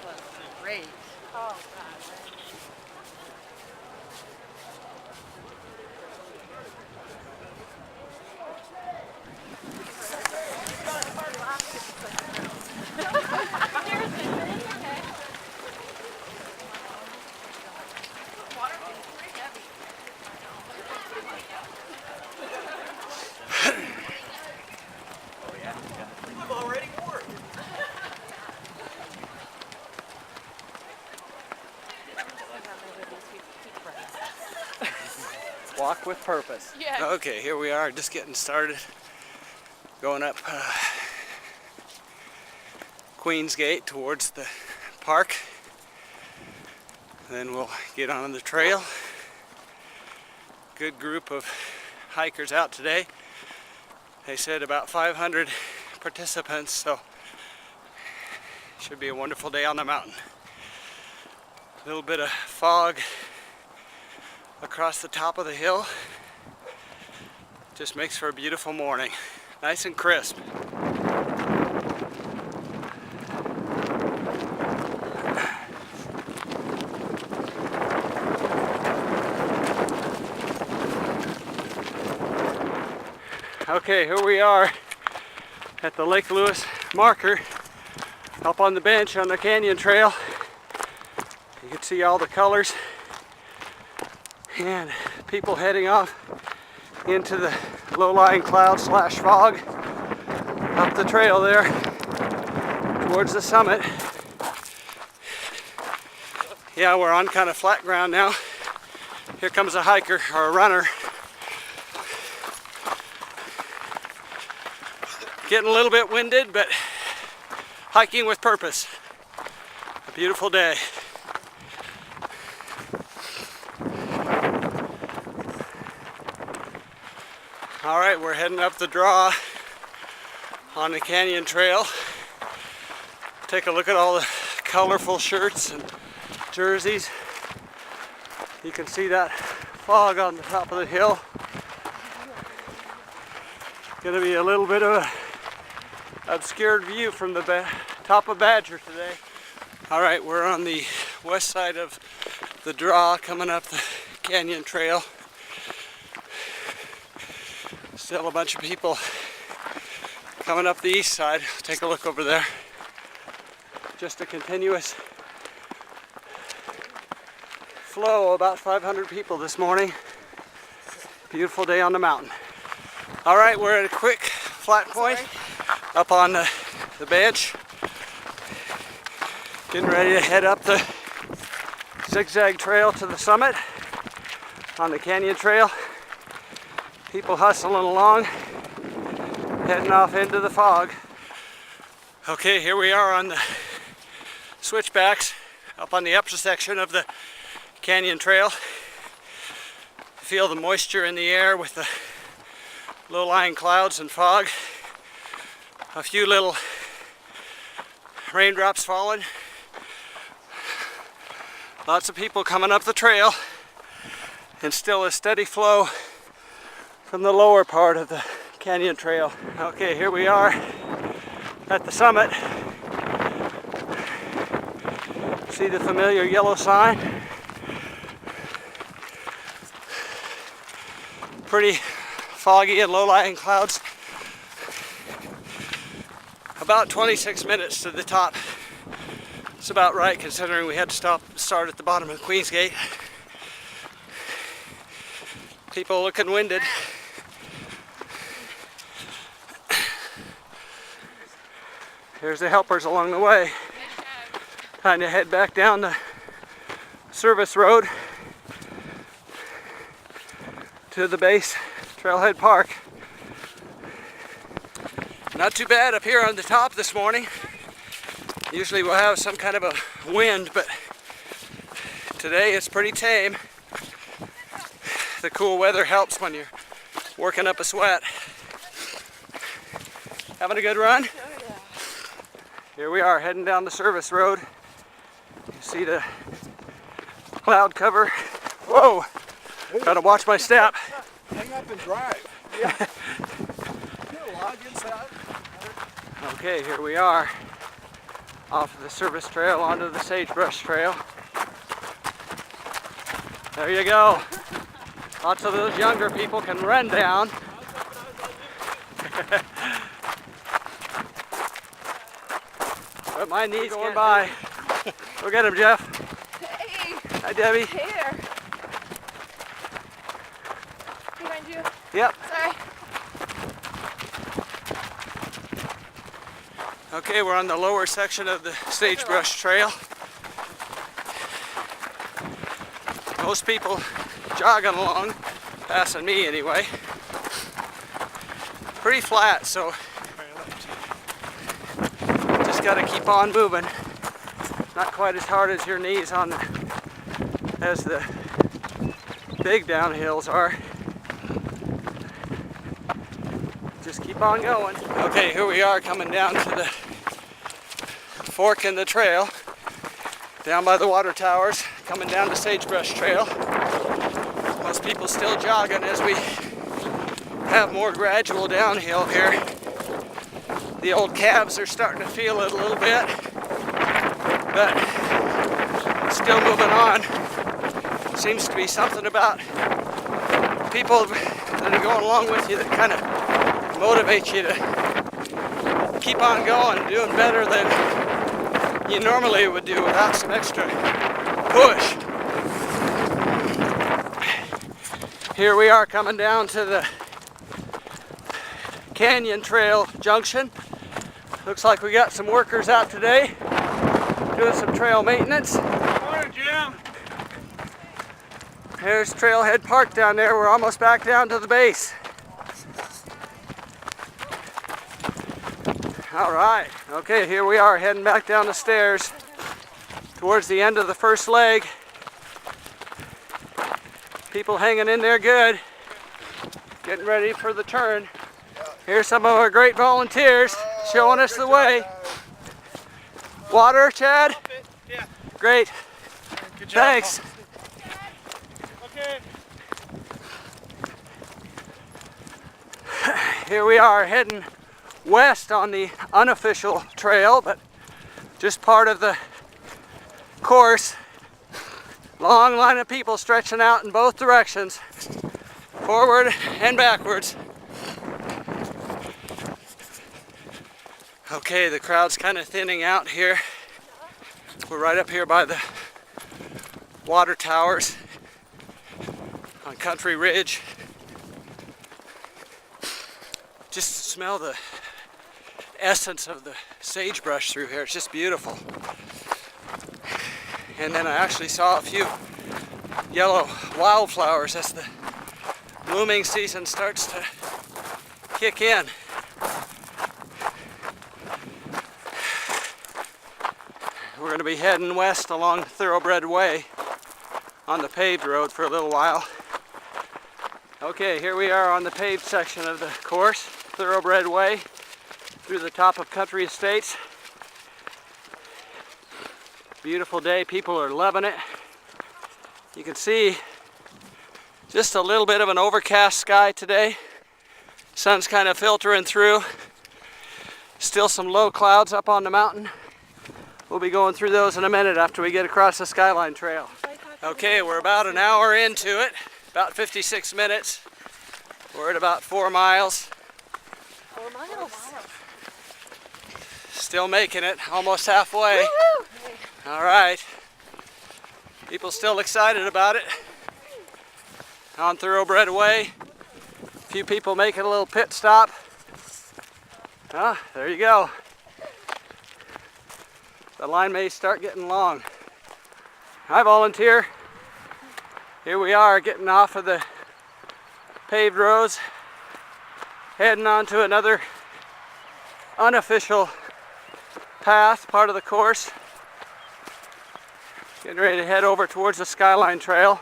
that was great. Oh, God. I'm already bored. Walk with purpose. Yeah. Okay, here we are, just getting started. Going up Queens Gate towards the park. Then we'll get on the trail. Good group of hikers out today. They said about 500 participants, so should be a wonderful day on the mountain. A little bit of fog across the top of the hill. Just makes for a beautiful morning. Nice and crisp. Okay, here we are at the Lake Lewis marker up on the bench on the canyon trail. You can see all the colors and people heading off into the low-lying cloud slash fog up the trail there towards the summit. Yeah, we're on kind of flat ground now. Here comes a hiker or a runner. Getting a little bit winded, but hiking with purpose. A beautiful day. All right, we're heading up the draw on the canyon trail. Take a look at all the colorful shirts and jerseys. You can see that fog on the top of the hill. Gonna be a little bit of a obscured view from the top of Badger today. All right, we're on the west side of the draw coming up the canyon trail. Still a bunch of people coming up the east side. Take a look over there. Just a continuous flow, about 500 people this morning. Beautiful day on the mountain. All right, we're at a quick flat point up on the bench. Getting ready to head up the zigzag trail to the summit on the canyon trail. People hustling along, heading off into the fog. Okay, here we are on the switchbacks up on the upper section of the canyon trail. Feel the moisture in the air with the low-lying clouds and fog. A few little raindrops falling. Lots of people coming up the trail, and still a steady flow from the lower part of the canyon trail. Okay, here we are at the summit. See the familiar yellow sign? Pretty foggy and low-lying clouds. About 26 minutes to the top. It's about right considering we had to start at the bottom of Queens Gate. People looking winded. Here's the helpers along the way. Trying to head back down the service road to the base Trailhead Park. Not too bad up here on the top this morning. Usually we'll have some kind of a wind, but today it's pretty tame. The cool weather helps when you're working up a sweat. Having a good run? Oh, yeah. Here we are heading down the service road. You see the cloud cover. Whoa! Gotta watch my step. Hang up and drive. Yeah. Get a log inside. Okay, here we are. off of the service trail onto the Sagebrush trail. There you go. Lots of those younger people can run down. But my knees going by. Go get him, Jeff. Hey. Hi, Debbie. Hey there. Behind you. Yep. Sorry. Okay, we're on the lower section of the Sagebrush Trail. Most people jogging along, passing me anyway. Pretty flat, so just gotta keep on moving. Not quite as hard as your knees as the big downhills are. Just keep on going. Okay, here we are coming down to the fork in the trail, down by the water towers, coming down the Sagebrush Trail. Most people still jogging as we have more gradual downhill here. The old calves are starting to feel it a little bit, but still moving on. Seems to be something about people that are going along with you that kind of motivate you to keep on going, doing better than you normally would do without some extra push. Here we are coming down to the Canyon Trail Junction. Looks like we got some workers out today doing some trail maintenance. Morning, Jim. There's Trailhead Park down there. We're almost back down to the base. All right, okay, here we are heading back down the stairs towards the end of the first leg. People hanging in there good, getting ready for the turn. Here's some of our great volunteers showing us the way. Water, Chad? Yeah. Great. Good job. Thanks. Okay. Here we are heading west on the unofficial trail, but just part of the course. Long line of people stretching out in both directions, forward and backwards. Okay, the crowd's kind of thinning out here. We're right up here by the water towers on Country Ridge. Just to smell the essence of the sagebrush through here. It's just beautiful. And then I actually saw a few yellow wildflowers as the blooming season starts to kick in. We're going to be heading west along Thoroughbred Way on the paved road for a little while. Okay, here we are on the paved section of the course, Thoroughbred Way, through the top of Country Estates. Beautiful day, people are loving it. You can see just a little bit of an overcast sky today. Sun's kind of filtering through. Still some low clouds up on the mountain. We'll be going through those in a minute after we get across the Skyline Trail. Okay, we're about an hour into it, about 56 minutes. We're at about 4 miles. 4 miles. Still making it, almost halfway. Woo-hoo! All right. People still excited about it. On Thoroughbred Way. A few people making a little pit stop. Ah, there you go. The line may start getting long. Hi, volunteer. Here we are getting off of the paved roads, heading on to another unofficial path, part of the course. Getting ready to head over towards the Skyline Trail.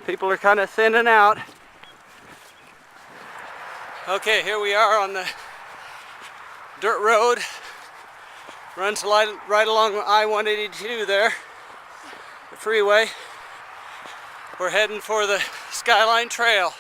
People are kind of thinning out. Okay, here we are on the dirt road. Runs right along I-182 there, the freeway. We're heading for the Skyline Trail.